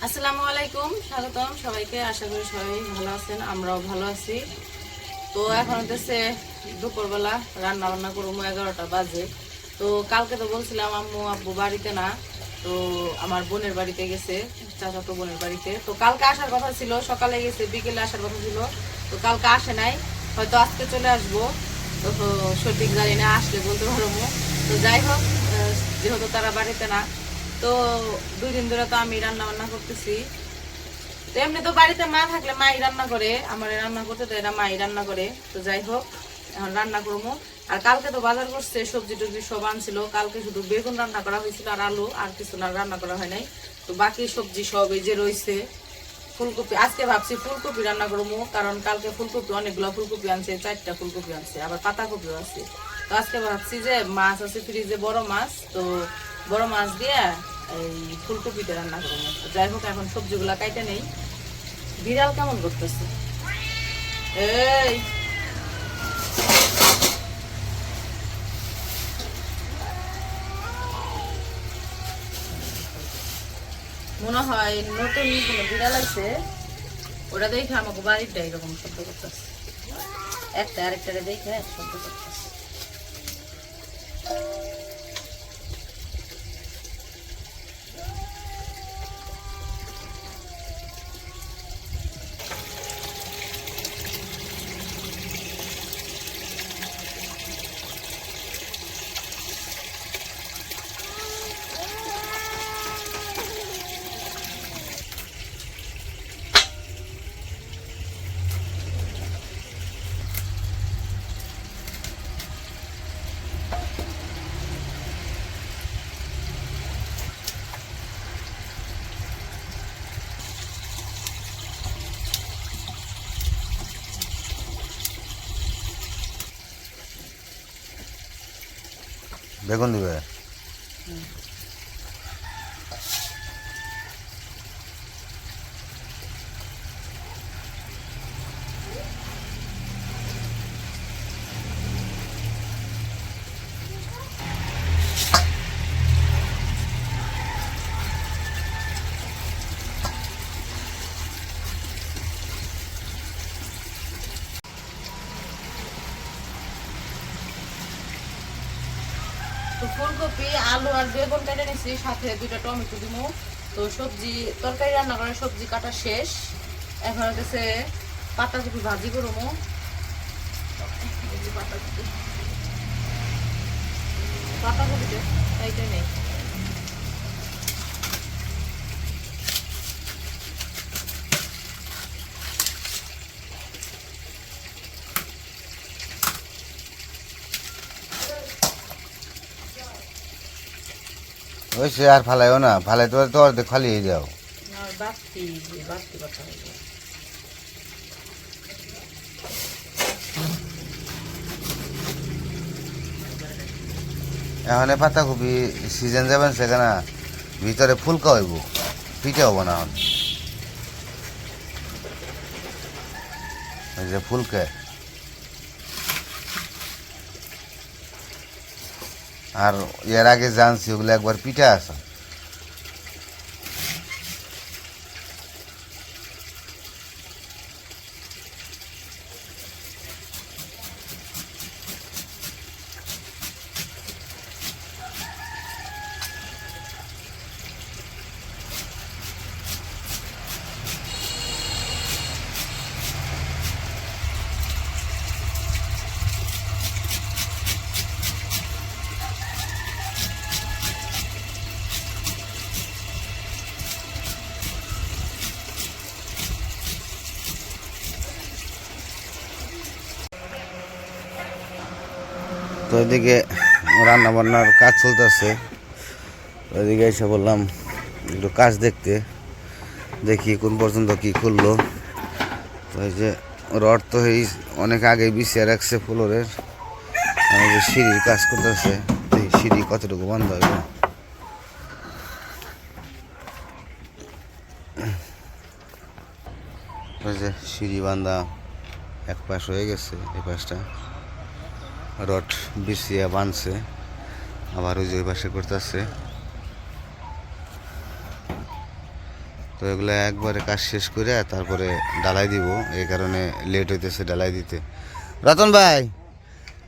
আসসালামু আলাইকুম, স্বাগতম সবাইকে। আশা করি সবাই ভালো আছেন, আমরাও ভালো আছি। তো এখন হচ্ছে দুপুরবেলা রান্না বান্না করবো, 11টা বাজে। তো কালকে তো বলছিলাম আম্মু আব্বু বাড়িতে না, তো আমার বোনের বাড়িতে গেছে, চাচাতো বোনের বাড়িতে। তো কালকে আসার কথা ছিল, সকালে গেছে, বিকেলে আসার কথা ছিল। তো কালকে আসে নাই, হয়তো আজকে চলে আসবো। তো সঠিক জানি না, আসলে বলতে পারবো। তো যাই হোক, যেহেতু তারা বাড়িতে না, তো 2 দিন ধরে তো আমি রান্না বান্না করতেছি। তো এমনি তো বাড়িতে মা থাকলে মাই রান্না করে, আমার রান্না করতে দেয় না, মাই রান্না করে। তো যাই হোক, এখন রান্না করবো। আর কালকে তো বাজার করছে, সবজি টবজি সব আনছিল। কালকে শুধু বেগুন রান্না করা হয়েছিল আর আলু, আর কিছু না রান্না করা হয় নাই। তো বাকি সবজি সব এই যে রয়েছে। ফুলকপি আজকে ভাবছি ফুলকপি রান্না করবো, কারণ কালকে ফুলকপি অনেকগুলো ফুলকপি আনছে, 4টা ফুলকপি আনছে, আবার পাতাকপিও আছে। তো আজকে ভাবছি যে মাছ আছে ফ্রিজে, বড় মাছ, তো বড় মাছ দিয়ে এই ফুলকপিটা রান্না করবো। যাই হোক, এখন সবজিগুলা কাইটে নেই। বিড়াল কেমন করতেছে, এই মনে হয় নতুন কোনো বিড়াল আছে, ওটা দেখে আমাকে বাড়িটা এরকম শব্দ করতেছে, একটা আরেকটা দেখে শব্দ করতেছে। বেগুন দিবে। তো ফুলকপি আলু আর বেগুন কেটে নিচ্ছি, সাথে 2টা টমেটো দিব। তো সবজি তরকারি রান্না করে সবজি কাটা শেষ। এখন হচ্ছে পাতাকপি ভাজি করবো। পাতাকপি পাতাকপিতে এইটাই নেই। ওই সে আর ফালাইও না, ফালাই তো তো অর্ধেক ফালিয়ে যাও। আর বাড়তি বাড়তি পাতা হইলো। এখন পাতাকপি সিজন যাবেন সেখানে ভিতরে ফুলকা হইব, পিঠে হবো না। ওই যে ফুলকে আর এর আগে জানছি ওগুলো একবার পিঠে আসা। তো ওইদিকে রান্না বান্নার কাজ চলতেছে, ওইদিকে এসে বললাম একটু কাজ দেখতে, দেখি কোন পর্যন্ত কি খুললো। তো এই যে রড তো এই অনেক আগে বিছিয়ে রাখছে ফ্লোরের, আর যে সিঁড়ির কাজ করতেছে, এই সিঁড়ি কতটুকু বন্ধ হবে। ওই যে সিঁড়ি বান্ধা এক পাশ হয়ে গেছে, এই পাশটা রড বিছিয়ে বাঁধছে, আবার ওই যে ওই পাশে করতেছে। তো এগুলো একবারে কাজ শেষ করে তারপরে ডালাই দিব, এই কারণে লেট হইতেছে ডালাই দিতে। রতন ভাই,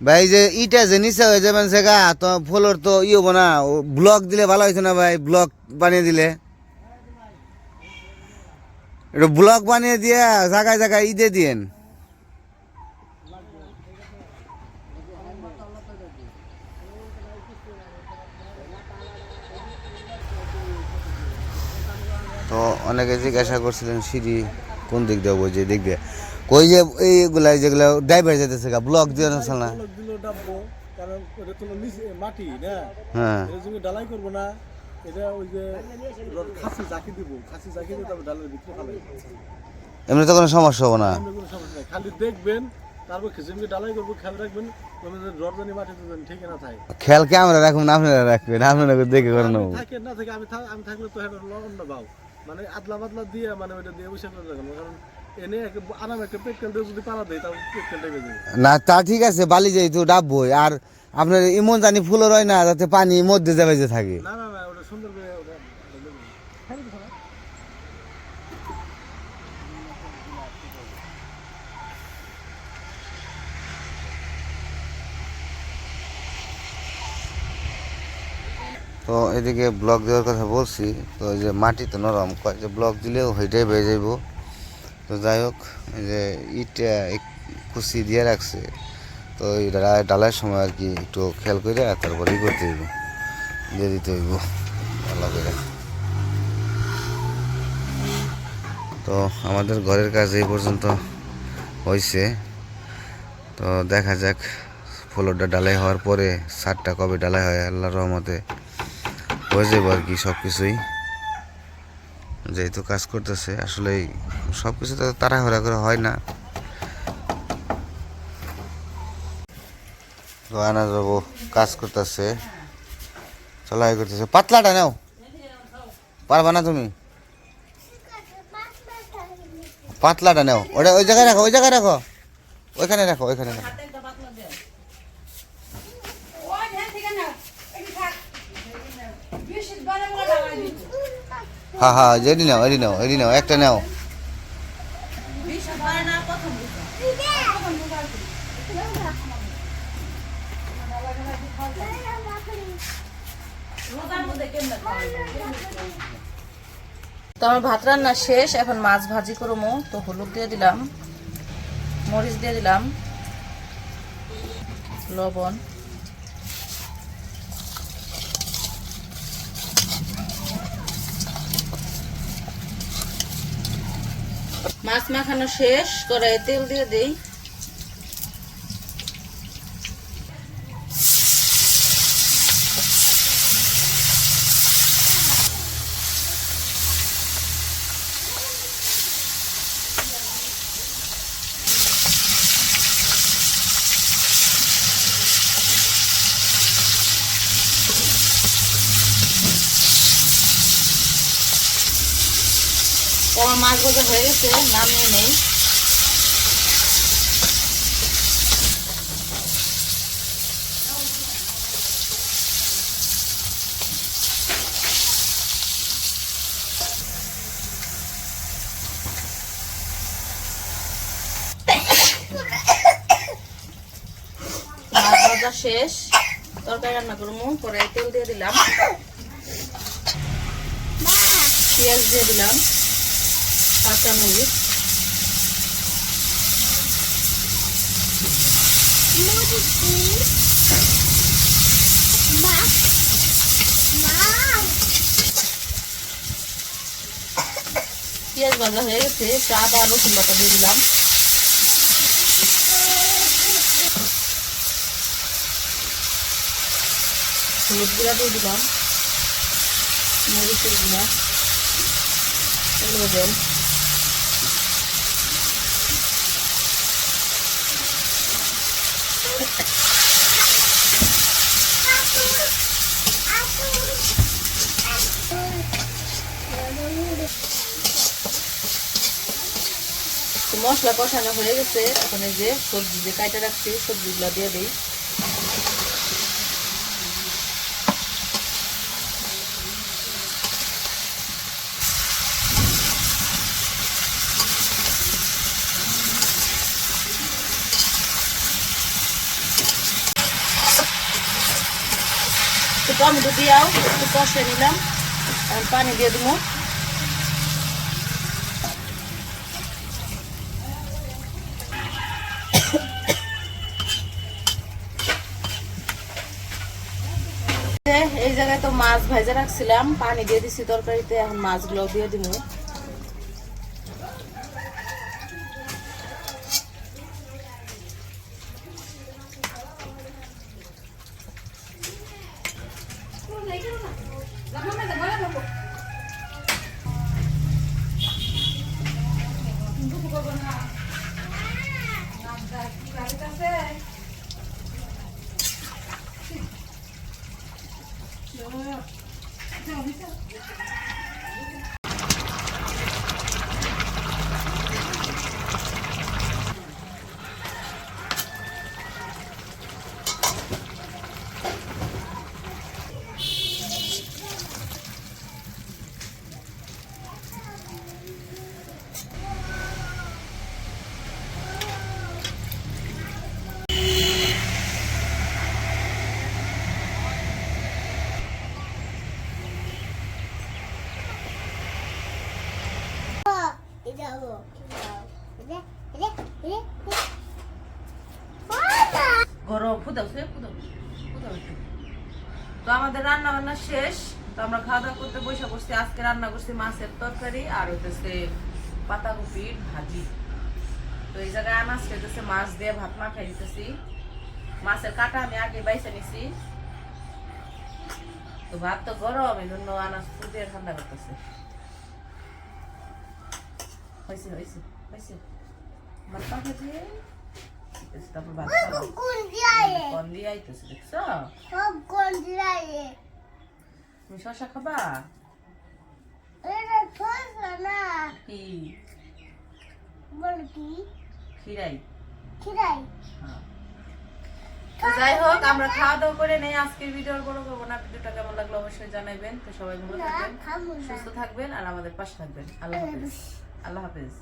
ভাই যে ইটা যে নিচে হয়ে যাবেন সেগা তো ফ্লোর তো ই হবো না, ব্লক দিলে ভালো হয়েছে না ভাই, ব্লক বানিয়ে দিলে, একটু ব্লক বানিয়ে দিয়ে জায়গায় জায়গায় দিয়ে দিয়েন। তো অনেকে জিজ্ঞাসা করছিলেন সিঁড়ি কোন দিক দিয়ে হবো, যে দিক দিয়ে কই যে এইগুলা যেগুলো ড্রাইভার যেতেছে গা ব্লক দিয়ে না না। কারণ এটা তো নিচে মাটি না, হ্যাঁ এটা তুমি ডালাই করবো না, এটা ওই যে খাসি জাকি দিব, খাসি জাকি দিয়ে তারপর ডালের ভিতরে ফেলাই, এমনি তো কোনো সমস্যা হবো না। কোনো সমস্যা নাই, খালি দেখবেন তারপর খিচুড়ি ডালাই করবো, খেয়াল রাখবেন রজনী মাটিতে ঠিক না থাকে। খেয়াল কি আমরা রাখুন, আপনারা রাখবেন, আপনারা দেখে করে নেবো। থাকে না থাকে আমি থাকলে তো এটা অন্য ভাও, মানে আদলা বাদলা দিয়ে মানে ওইটা দিয়ে বসে করে রাখেন, কারণ এনে আরাম একটা পেটকেল দিয়ে যদি পালা দেয় তাও পেটকেলটা বেজে যায়। না তা ঠিক আছে, বালি যেহেতু ডাববই, আর আপনার এমন জানি ফুলও রয় না যাতে পানি মধ্যে যাবে যে থাকে। না না না, ওটা সুন্দর করে ওটা তো এদিকে ব্লক দেওয়ার কথা বলছি, তো ওই যে মাটি তো নরম, কয় যে ব্লক দিলেও ওইটাই বেয়ে যাইব। তো যাই হোক, এই যে ইটটা কুচি দিয়ে রাখছে, তো এই ডালার সময় আর কি একটু খেয়াল করে তারপরে ই করতে হইব, দিয়ে দিতে হইব ভালো করে। তো আমাদের ঘরের কাজ এই পর্যন্ত হয়েছে, তো দেখা যাক ফ্লোরটা ডালাই হওয়ার পরে ছাদটা কবে ডালাই হয়, আল্লাহর রহমতে হয়ে যাবো আর কি সব কিছুই। যেহেতু কাজ করতেছে, আসলে সব কিছু তো তাড়াহুড়া করে হয় না। তো আনা যাবো কাজ করতেছে, চলাই করতেছে। পাতলাটা নাও, পারবা না তুমি? পাতলাটা নাও, ওটা ওই জায়গায় রাখো, ওই জায়গায় রাখো, ওইখানে রাখো, ওইখানে রাখো। হ্যাঁ হ্যাঁ, এডি নাও, এডি নাও, এডি নাও, একটা নাও। তো আমার ভাত রান্না শেষ, এখন মাছ ভাজি করবো। তো হলুদ দিয়ে দিলাম, মরিচ দিয়ে দিলাম, লবণ, মাছ মাখানো শেষ, কড়াইয়ে তেল দিয়ে দেই। আমার মাছ ভাজা হয়ে গেছে, নামিয়ে নেই। মাছ ভাজা শেষ, তরকারি রান্না করবো। কড়াইয়ে তেল দিয়ে দিলাম, পেঁয়াজ দিয়ে দিলাম, কাঁচামরিচ, পেঁয়াজ ভাজা হয়ে গেছে, আদা রসুন বাটা দিয়ে দিলাম, হলুদ গুঁড়া দিয়ে দিলাম, মরিচের গুঁড়া, লবণ, মশলা কষানো হয়ে গেছে। এখন এই যে সবজি যে কাটা রাখছি সবজিগুলো দিয়ে দিই। টমেটো দিয়াও একটু কষে নিলাম, এখন পানি দিয়ে দিব। এই জায়গায় তো মাছ ভেজে রাখছিলাম, পানি দিয়ে দিছি তরকারিতে, এখন মাছগুলো দিয়ে দিব। গরম ফুদাও ফুদাও ফুদাও একটু। তো আমাদের রান্না বান্না শেষ, তো আমরা খাওয়া দাওয়া করতে বসে বসছি। আজকে রান্না করছি মাছের তরকারি আর হইতেছে পাতাকপির ভাজি। তো এই জায়গায় আনাজ খেতেছে, মাছ দিয়ে ভাত মাখাই দিতেছি। মাছের কাটা আমি আগে বাইছে নিছি, তো ভাত তো গরম, এই জন্য আনাজ ফুটিয়ে ঠান্ডা করতেছে। হয়েছে হয়েছে হয়েছে আমার পাখে দিয়ে তারপর ভাত কল দিয়ে আইতেছে, দেখছো? তুমি শশা খাবা? কি খিরাই? হ্যাঁ। তো যাই হোক, আমরা খাওয়া দাওয়া করে নেই। আজকের ভিডিও বড় করবো না। ভিডিওটা কেমন লাগলো অবশ্যই জানাবেন। তো সবাই ভালো থাকবেন, সুস্থ থাকবেন আর আমাদের পাশে থাকবেন। আল্লাহ হাফেজ। আল্লাহ হাফেজ।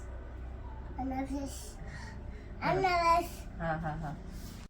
হ্যাঁ হ্যাঁ হ্যাঁ।